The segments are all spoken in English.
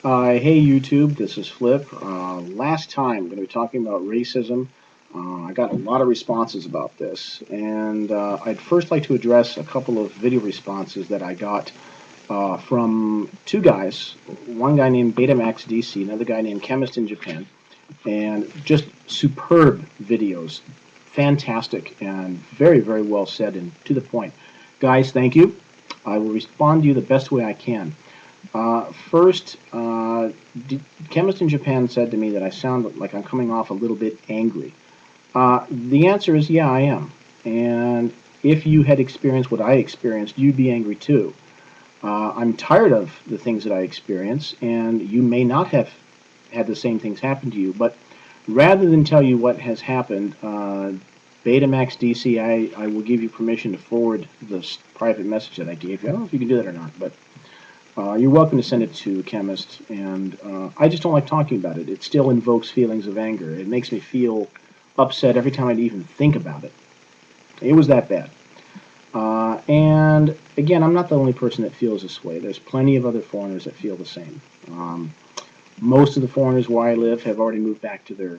Hey YouTube, this is Flip. Last time I'm going to be talking about racism. I got a lot of responses about this, and I'd first like to address a couple of video responses that I got from two guys. One guy named Betamax DC, another guy named Chemist in Japan, and just superb videos. Fantastic and very, very well said and to the point. Guys, thank you. I will respond to you the best way I can. First, chemist in Japan said to me that I sound like I'm coming off a little bit angry. The answer is yeah, I am. And if you had experienced what I experienced, you'd be angry too. I'm tired of the things that I experience, and you may not have had the same things happen to you. But rather than tell you what has happened, Betamax DC, I will give you permission to forward this private message that I gave you. I don't know if you can do that or not, but you're welcome to send it to Chemist, and I just don't like talking about it. It still invokes feelings of anger. It makes me feel upset every time I even think about it. It was that bad. And again, I'm not the only person that feels this way. There's plenty of other foreigners that feel the same. Most of the foreigners where I live have already moved back to their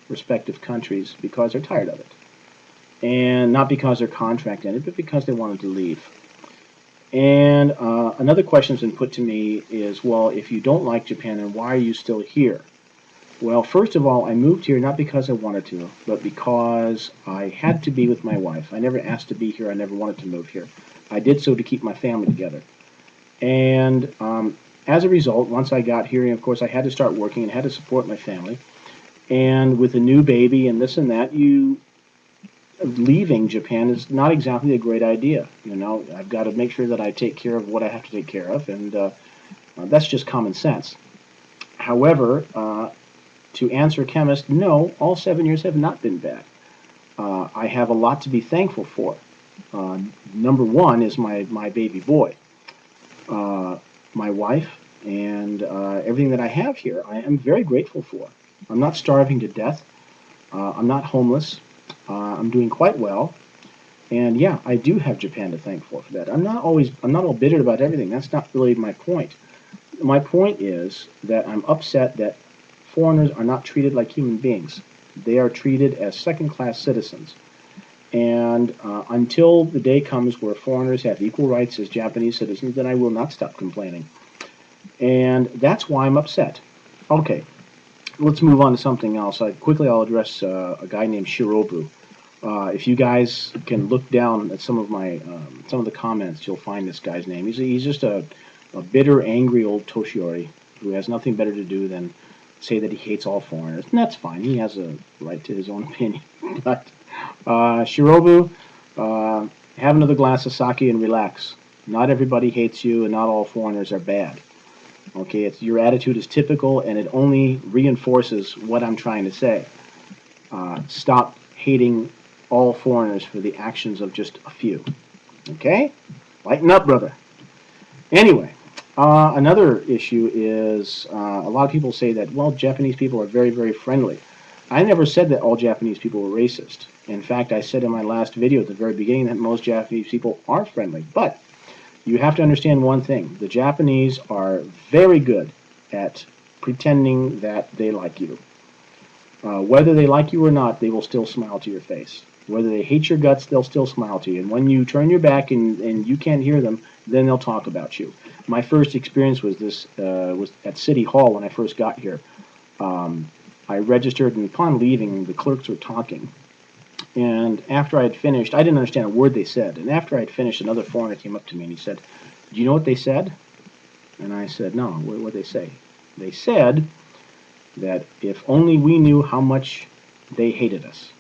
respective countries because they're tired of it. And not because their contract ended, but because they wanted to leave. And another question that's been put to me is, well, if you don't like Japan, then why are you still here? Well, first of all, I moved here not because I wanted to, but because I had to be with my wife. I never asked to be here. I never wanted to move here. I did so to keep my family together. And as a result, once I got here, and of course, I had to start working and had to support my family. And with a new baby and this and that, you leaving Japan is not exactly a great idea. You know, I've got to make sure that I take care of what I have to take care of, and that's just common sense. However, to answer Chemist, no, all 7 years have not been bad. I have a lot to be thankful for. Number one is my baby boy, my wife, and everything that I have here. I am very grateful for. I'm not starving to death. I'm not homeless. I'm doing quite well. And yeah, I do have Japan to thank for that. I'm not all bitter about everything. That's not really my point. My point is that I'm upset that foreigners are not treated like human beings. They are treated as second-class citizens. And until the day comes where foreigners have equal rights as Japanese citizens, then I will not stop complaining. And that's why I'm upset. Okay, let's move on to something else. I'll address a guy named Shirobu. If you guys can look down at some of the comments, you'll find this guy's name. He's just a bitter, angry old Toshiori who has nothing better to do than say that he hates all foreigners. And that's fine. He has a right to his own opinion. But Shirobu, have another glass of sake and relax. Not everybody hates you, and not all foreigners are bad. Okay, your attitude is typical, and it only reinforces what I'm trying to say. Stop hating all foreigners for the actions of just a few. Okay? Lighten up, brother. Anyway, another issue is a lot of people say that, well, Japanese people are very, very friendly. I never said that all Japanese people were racist. In fact, I said in my last video at the very beginning that most Japanese people are friendly. But you have to understand one thing. The Japanese are very good at pretending that they like you. Whether they like you or not, they will still smile to your face. Whether they hate your guts, they'll still smile to you. And when you turn your back and you can't hear them, then they'll talk about you. My first experience was at City Hall when I first got here. I registered, and upon leaving, the clerks were talking. And after I had finished, I didn't understand a word they said. And after I had finished, another foreigner came up to me and he said, "Do you know what they said?" And I said, "No, what did they say?" They said that if only we knew how much they hated us,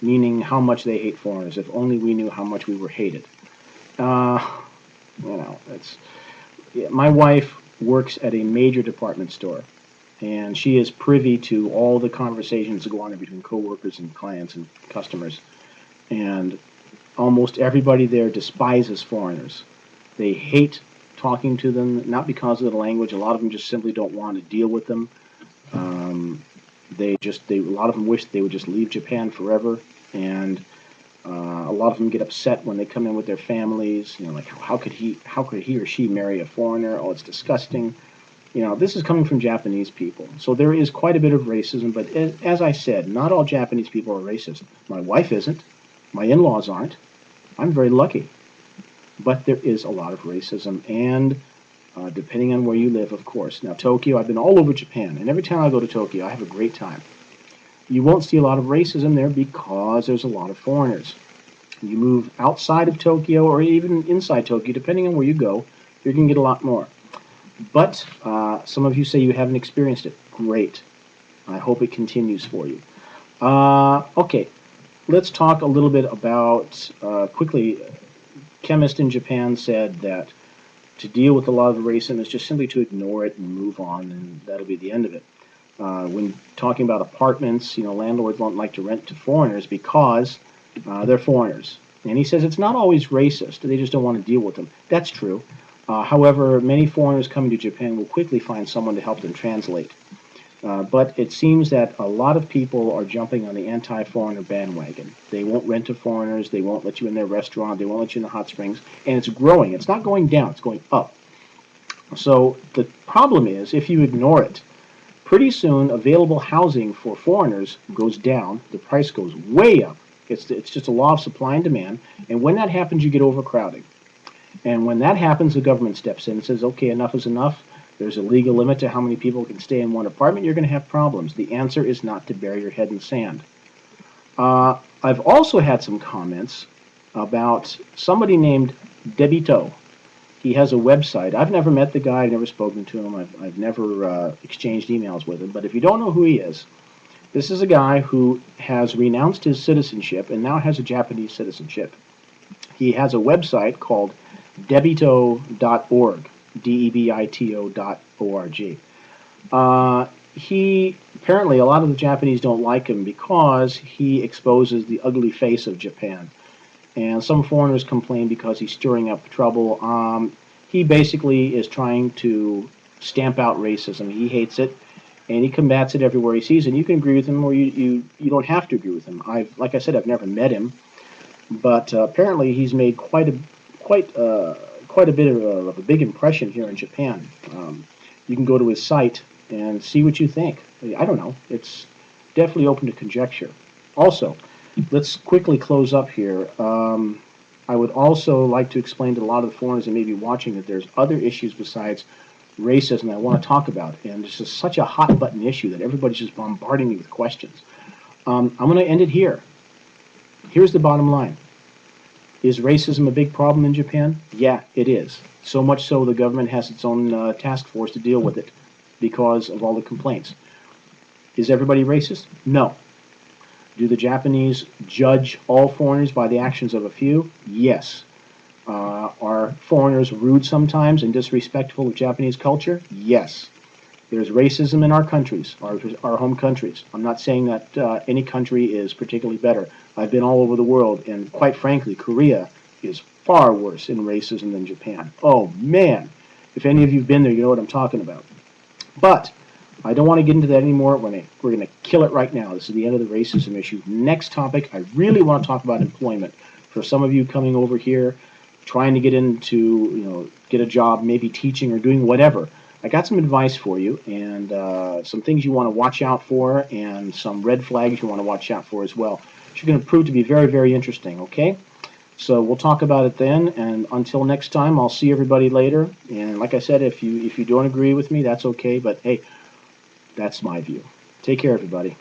meaning how much they hate foreigners, if only we knew how much we were hated. Uh, it's yeah, my wife works at a major department store, and she is privy to all the conversations that go on between coworkers and clients and customers. And almost everybody there despises foreigners. They hate talking to them, not because of the language. A lot of them just simply don't want to deal with them. Um, a lot of them wish they would just leave Japan forever, and a lot of them get upset when they come in with their families. You know, like how could he or she marry a foreigner? Oh, it's disgusting. This is coming from Japanese people. So there is quite a bit of racism, but as I said, not all Japanese people are racist. My wife isn't. My in-laws aren't. I'm very lucky. But there is a lot of racism, and depending on where you live, of course. Now, Tokyo, I've been all over Japan, and every time I go to Tokyo, I have a great time. You won't see a lot of racism there because there's a lot of foreigners. You move outside of Tokyo or even inside Tokyo, depending on where you go, you're going to get a lot more. But some of you say you haven't experienced it. Great. I hope it continues for you. Okay, let's talk a little bit about, quickly, chemist in Japan said that to deal with a lot of the racism is just simply to ignore it and move on, and that'll be the end of it. When talking about apartments, landlords don't like to rent to foreigners because they're foreigners. And he says it's not always racist. They just don't want to deal with them. That's true. However, many foreigners coming to Japan will quickly find someone to help them translate. But it seems that a lot of people are jumping on the anti-foreigner bandwagon. They won't rent to foreigners. They won't let you in their restaurant. They won't let you in the hot springs. And it's growing. It's not going down. It's going up. So the problem is, if you ignore it, pretty soon available housing for foreigners goes down. The price goes way up. It's just a law of supply and demand. And when that happens, you get overcrowding. And when that happens, the government steps in and says, okay, enough is enough. There's a legal limit to how many people can stay in one apartment. You're going to have problems. The answer is not to bury your head in sand. I've also had some comments about somebody named Debito. He has a website. I've never met the guy. I've never spoken to him. I've never exchanged emails with him. But if you don't know who he is, this is a guy who has renounced his citizenship and now has a Japanese citizenship. He has a website called debito.org, debito.org. He apparently, a lot of the Japanese don't like him because he exposes the ugly face of Japan. And some foreigners complain because he's stirring up trouble. He basically is trying to stamp out racism. He hates it, and he combats it everywhere he sees it. And you can agree with him, or you don't have to agree with him. Like I said, I've never met him, but apparently he's made quite a bit of a big impression here in Japan. You can go to his site and see what you think. I don't know. It's definitely open to conjecture. Also, let's quickly close up here. I would also like to explain to a lot of the foreigners that may be watching that there's other issues besides racism I want to talk about. And this is such a hot button issue that everybody's just bombarding me with questions. I'm going to end it here. Here's the bottom line. Is racism a big problem in Japan? Yeah, it is. So much so the government has its own task force to deal with it because of all the complaints. Is everybody racist? No. Do the Japanese judge all foreigners by the actions of a few? Yes. Are foreigners rude sometimes and disrespectful of Japanese culture? Yes. There's racism in our countries, our home countries. I'm not saying that any country is particularly better. I've been all over the world, and quite frankly, Korea is far worse in racism than Japan. Oh, man. If any of you have been there, you know what I'm talking about. But I don't want to get into that anymore. We're going to kill it right now. This is the end of the racism issue. Next topic, I really want to talk about employment. For some of you coming over here, trying to get into, get a job, maybe teaching or doing whatever, I got some advice for you and some things you want to watch out for and some red flags you want to watch out for as well. It's going to prove to be very, very interesting, okay? So we'll talk about it then, and until next time, I'll see everybody later. And like I said, if you don't agree with me, that's okay, but hey, that's my view. Take care, everybody.